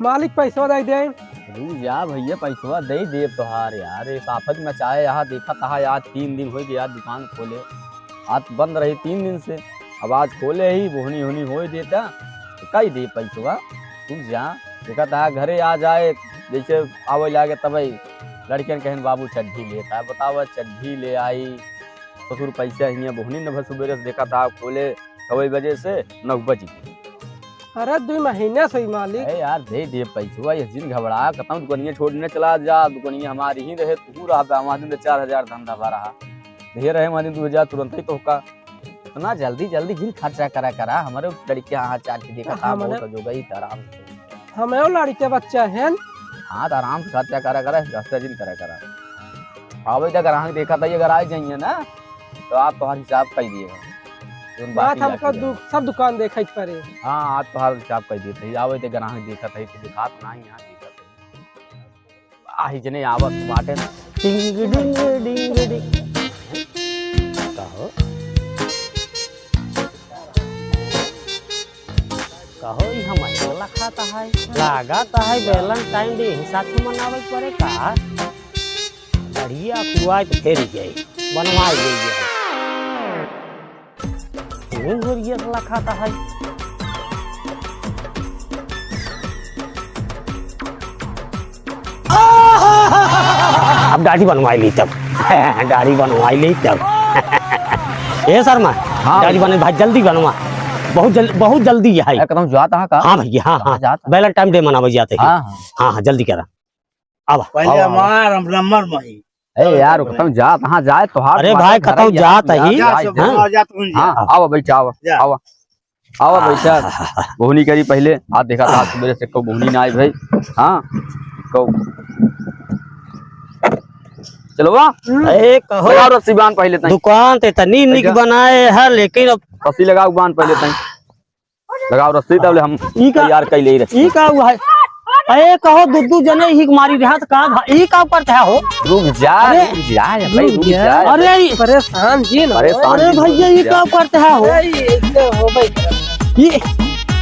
मालिक पैसा दे दे। रुक जा भैया, पैसा दे दे तोहार यार। एक आफत में चाहे यहाँ देखा था यार, 3 दिन हो गया दुकान खोले, आज बंद रही 3 दिन से। अब आज खोले ही बोहनी होनी हो देता तो कई दे पैसा। रुक जा, देखा था घरे आ जाए जैसे आवे लागे तब लड़कियन कहन बाबू चड्ढी लेता है। बताओ चड्ढी ले आई, ससुर पैसा ही बोहनी न सुबह से देखा था खोले 6 बजे से 9 बजे। अरे 2 महीने से मालिक। अरे यार दे दे पैसा, ये दिन घबरा खत्म दुकानिया छोड़ने चला जा। दुकानिया हमारी ही रहे, तू रहा हमारे दिन 4000 धंधा भा रहा दे रहे हमारे 2000 तुरंत ही तो का। इतना जल्दी जल्दी जिन खर्चा करा हमारे लड़कियां हाथ चाट के देखा था बहुत जो गई आराम से। हमें लड़के बच्चा है हाँ तो आराम से खर्चा करा रास्ता जिन करा अब तक ग्राहक देखा था ये अगर आ जाइए ना तो आप तुम्हारा हिसाब कर दिएगा। बात हमको सब दुकान देखे पड़े। हाँ आज तुम्हारा हिसाब कर दिए थे। आवे तो ग्राहक देखा था तो दिखा तो नहीं यहाँ देखा था आही जने आवत बाटे ना डिंग डिंग डिंग डिंग कहो कहो हम अकेला खाता है लगाता है वैलेंटाइन डे हिसाब से मनावे पड़े का बढ़िया खुआए तो फेर गई बनवाई गई है खाता है। अब दाढ़ी बनवाई ली तब दाढ़ी बनवाई ली तब ये शर्मा दाढ़ी बने भाई जल्दी बनवा बहुत जल्दी है एकदम जाता का। हाँ भैया हाँ हाँ वैलेंटाइन डे मनावे जाते हैं। हाँ हाँ जल्दी करा अब पहले हमारा नंबर मही। ए यार खत्म जा कहां जाए तो हाथ। अरे भाई खत्म जात ही। हां आओ बैठा आओ आओ बैठा बोहनी करी पहले हाथ देखा था मेरे से को बोहनी ना आई भाई। हां को चलो वाह ए कहो लगाओ रस्सी बांध पहले तई दुकान ते तनी निक बनाए है लेकिन अब रस्सी लगाओ बांध पहले तई लगाओ रस्सी तब हम तैयार कर ले रही। ई का हुआ है अरे कहो दुद्दू जने ही मारी रहा का ई का करता है हो। रुक जा भाई रुक जा। अरे परेशान जी ना अरे भैया ये क्या करते हैं हो ये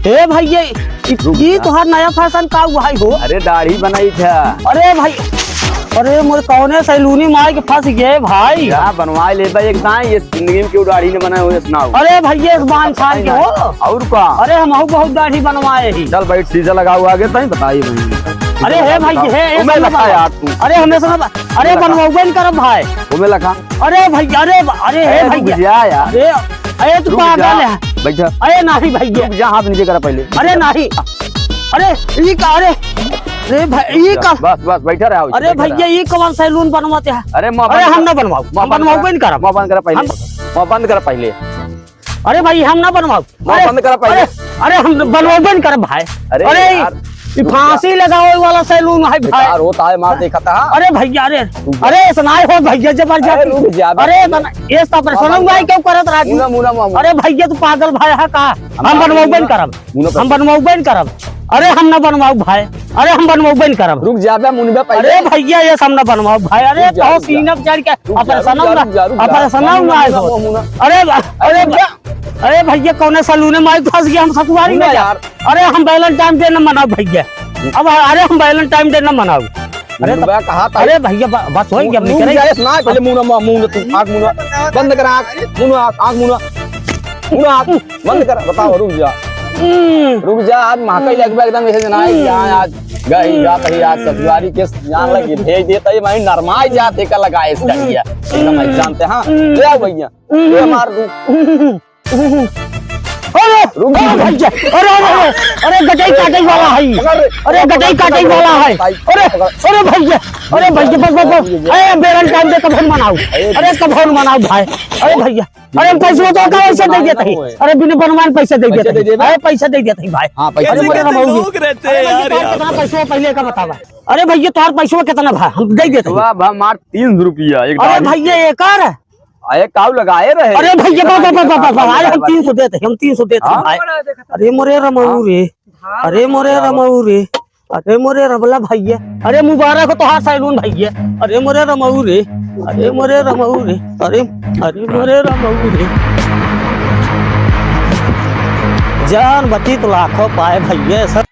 ए भैया ये तोहार नया फैशन का हुआ है हो। अरे दाढ़ी बनाई था। अरे भाई अरे मोर कौने सैलूनी मार के फंस गए भाई। क्या बनवाए ले भाई एक दाई ये जिंदगी में क्यों दाढ़ी ने बनाए हुए सुनाओ। अरे भैया इस बांध छान के हो और का। अरे हम बहुत दाढ़ी बनवाए ही। चल भाई सीधा लगा हुआ आगे तई बताइए भाई। अरे हे भाई हे मैं लखा यार तू। अरे हमें सुना अरे बनवाओगे नहीं करब भाई मैं लखा। अरे भैया अरे हे भैया यार अरे तू पागल है बैठा। अरे नहीं भैया जा हाथ नीचे करा पहले। अरे नहीं अरे ये का अरे भाई ये का बस बैठा रहा। अरे भैया ये कौन सैलून बनवाते हैं। अरे हम ना बनवाओ बनवाओगे नहीं करब बंद करा पहले बंद करा पहले। अरे भाई हम ना बनवाओ बंद करा पहले। अरे हम बनवाओगे नहीं करब भाई। अरे फांसी लगाओ वाला सैलून है भाई। यार होता है मार देखा था। अरे भैया अरे सुनाए हो भैया जबरदस्त। अरे ये सब परेशान भाई क्यों करत रहा। अरे भैया तू पागल भाई है का हम बनवाओगे नहीं करब हम बनवाओगे नहीं करब। अरे हम ना बनवाओ भाई अरे हम बनवाओगे नहीं करब। रुक जा बे मुनिबा पहले। अरे भैया ये सब ना बनवाओ भाई। अरे तो सीना पे चढ़ के ऑपरेशन अरे अरे भैया कौन सैलून में फंस गया हम सतुआरी में यार। अरे हम वैलेंटाइन डे न मनाओ भैया अब अरे हम वैलेंटाइन डे न मनाओ। अरे कहा था। अरे भैया बस हो गया ना पहले मुंह तू आंख मुंह बंद कर आंख मुंह बंद कर। बताओ रुक जा आज महाकाई लगभग एकदम ऐसे जना आज गई जात है आज सतुआरी के जान लगी भेज देता है मैं नरमाई जाते का लगा इसका किया एकदम जानते। हां ले आओ भैया ले मार दू। रुक जा भैया अरे गटाई काटे वाला है। अरे गटाई काटे वाला है। अरे भैया बस अरे वैलेंटाइन डे कब मनाओ। अरे कब मनाओ भाई। अरे भैया अरे पैसे तो कैसे दे देते हैं। अरे बिना बनवान पैसे दे देते हैं पैसे दे देते हैं भाई। हां पैसे लोग रहते हैं यार कितना पैसा पहले का बतावा। अरे भैया तुम्हारा पैसा कितना भाई हम दे देते हैं। वाह मार 300 रुपया एक। अरे भैया एक और अरे काऊ लगाए रहे। अरे भैया अरे हम 300 देते भाई। अरे मोरे रमऊ रे अरे मोरे रमऊ रे अरे मोरे रमला भैया। अरे मुबारक हो तोहार सैलून भैया। अरे मोरे रमऊ रे अरे मोरे रमऊ रे अरे मोरे रमऊ रे जान बती तो लाखों पाए भैया सब।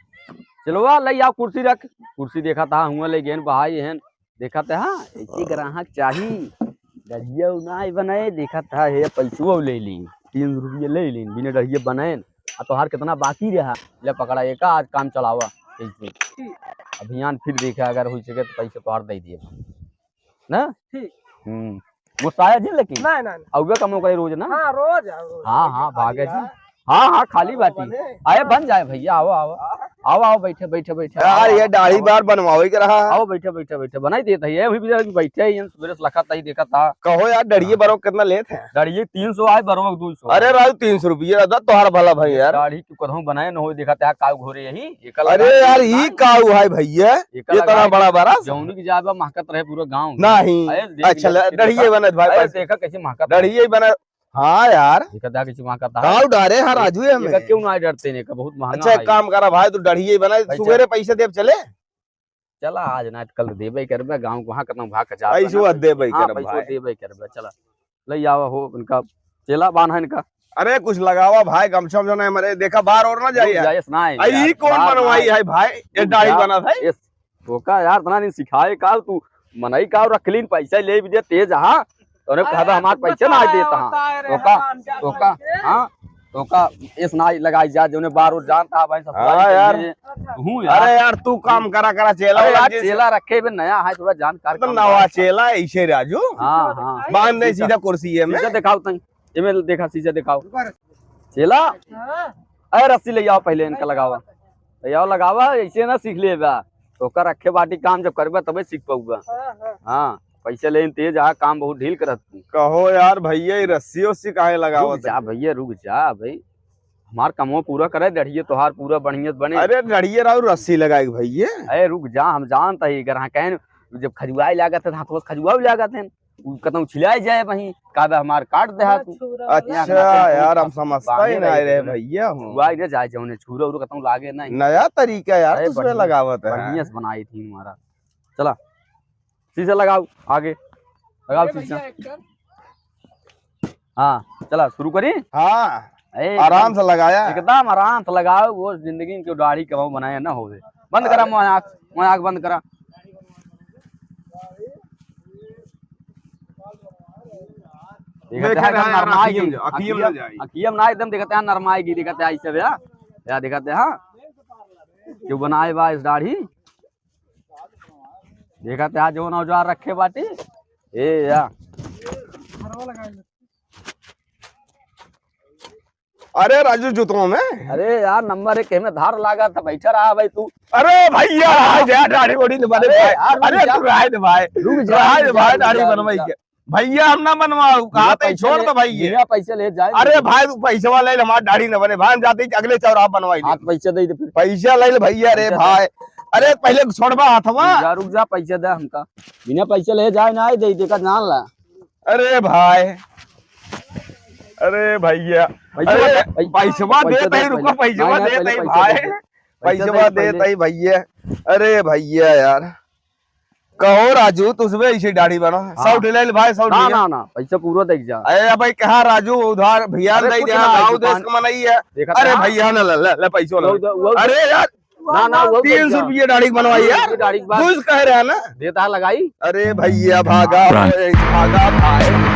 चलो आ ले आओ कुर्सी रख, कुर्सी देखा था हुआ ले गेन भाई हैं देखा था। हाँ ऐसे ग्राहक चाहिए डरिया नहीं बनाए देखा था हे पैसो ले ली 3 रुपये ले ली बिना डरिया बनाए आ तोहार कितना बाकी रहा ले पकड़ा एक आज काम चलावा ऐसे अभियान फिर देखा अगर हो सके तो पैसे तोहार दे दिए ना। ठीक गुस्साया जी लेकिन नहीं नहीं अउबे कमो करे रोज ना। हाँ रोज आओ हाँ भागे जी हाँ खाली बाटी आए बन जाए भैया आओ आओ आओ आओ बैठे बैठे बैठे यार ये दाढ़ी बार बनवावे के रहा आओ बैठे बैठे बैठे बनाई देता है अभी भी बैठे ही सवेरे से लखा ही देखा था। कहो यार दाढ़ी बरो कितना लेते हैं? दाढ़ी 300 आए बरो 200। अरे राजू 300 रुपये तोहार भला भाई यार। दाढ़ी क्यों कदम बनाए न हो देखा था काऊ घोरे यही अरे यार ही काऊ है भैया ये तना बड़ा बड़ा जौनी की जाबा महकत रहे पूरा गांव नहीं। अच्छा दाढ़ी बनत भाई देखा कैसे महकत दाढ़ी बना। हाँ यार देखा था कैसे महकत काऊ डरे हाँ राजू है हमें क्यों ना डरते ने बहुत महंगा। अच्छा एक काम करा भाई तू दाढ़ी बना सुबेरे पैसे देव चले चला आज ना कल देबे करबे गांव को वहां कितना भाग कचा पैसो देबे कर पैसो भाई देबे करबे चला ले आवा हो इनका चेला बांध है इनका। अरे कुछ लगावा भाई गमछम जो नहीं मरे देखा बाहर और ना जाइए जायस ना आई कौन बनवाई है भाई ये दाढ़ी बना था यस ओका यार तना नहीं सिखाए का तू मनई का रखलीन पैसा ले भी दे तेज हां तोने कहा हमार पैसे ना देता हां ओका हां ओका इस ना लगाई जा जोने बार और जानता भाई हां यार हूं यार। अरे यार तू काम करा करा चेला यार चेला रखे भी नया है थोड़ा जानकार तो नवा चेला ऐसे राजू। हां हां बांध दे सीधा कुर्सी है में शीशा दिखाओ तई एमे देखा शीशा दिखाओ चेला अरे रस्सी ले आओ पहले इनका लगावा ले आओ लगावा ऐसे ना सीख लेबा ओकर रखे बाटी काम जब करबा तबे सीख पाऊगा। हां पैसे लेन तेज आ काम बहुत ढील करत कहो यार भैया रस्सी उस्सी काहे लगावत जा भैया रुक जा भाई हमार कमो पूरा करे दढ़िए तोहार पूरा बढ़िया बने। अरे दढ़िए राव रस्सी लगाई भैया अरे रुक जा हम जानता ही अगर हाँ कहें जब खजुआए लागत है हाथ खजुआ लागत है कतौ छिलाई जाए वहीं काबे हमार काट दे हाथ। अच्छा यार हम समझता ही नहीं रहे भैया हूँ हुआ इधर जाए जाओ छुरा उरा कतौ लागे नहीं नया तरीका यार दूसरे लगावत है बढ़िया से बनाई थी हमारा। चला शीशा लगाओ आगे लगाओ शीशा। हाँ चला शुरू करी। हाँ आराम से लगाया एकदम आराम से लगाओ वो जिंदगी की दाढ़ी कमाऊ बनाया ना हो बंद करा मोह आँख बंद करा। अखियम ना एकदम देखते हैं नरमाएगी दिखते हैं ऐसे भैया या दिखते हाँ क्यों बनाए बा इस दाढ़ी देखते हैं जो औजार रखे बाटी ए या अरे राजू जूतों में अरे यार नंबर 1 में धार लागा था बैठा रहा भाई तू। अरे भैया दाढ़ी बड़ी अरे तू राय दे भाई रुक जा भाई दाढ़ी बनवाई के भैया हम ना बनवाऊ कहा थे छोड़ दो भाई बिना पैसे ले जाए। अरे भाई तू पैसे वाले हमारी दाढ़ी न बने भाई जाते ही अगले चौराहा बनवाई हाथ पैसे दे फिर पैसा ले ले भैया। अरे भाई अरे पहले छोड़वा हाथवा रुक जा पैसे दे हमका बिना पैसे ले जाए ना दे देखा जान ला। अरे भाई अरे भैया पैसवा देते रुको पैसवा देते भाई पैसवा देते भैया। अरे भैया यार कहो राजू तुझमें ऐसी दाढ़ी बनो 100 ले भाई 100 ना ना पैसा पूरा देख जा। अरे भाई कहा राजू उधार भैया नहीं दे गाँव देश का मनाई है। अरे भैया ना ले पैसो अरे यार ना 300 रुपये दाढ़ी बनवाई यार कुछ कह रहे हैं ना देता लगाई। अरे भैया भागा भाई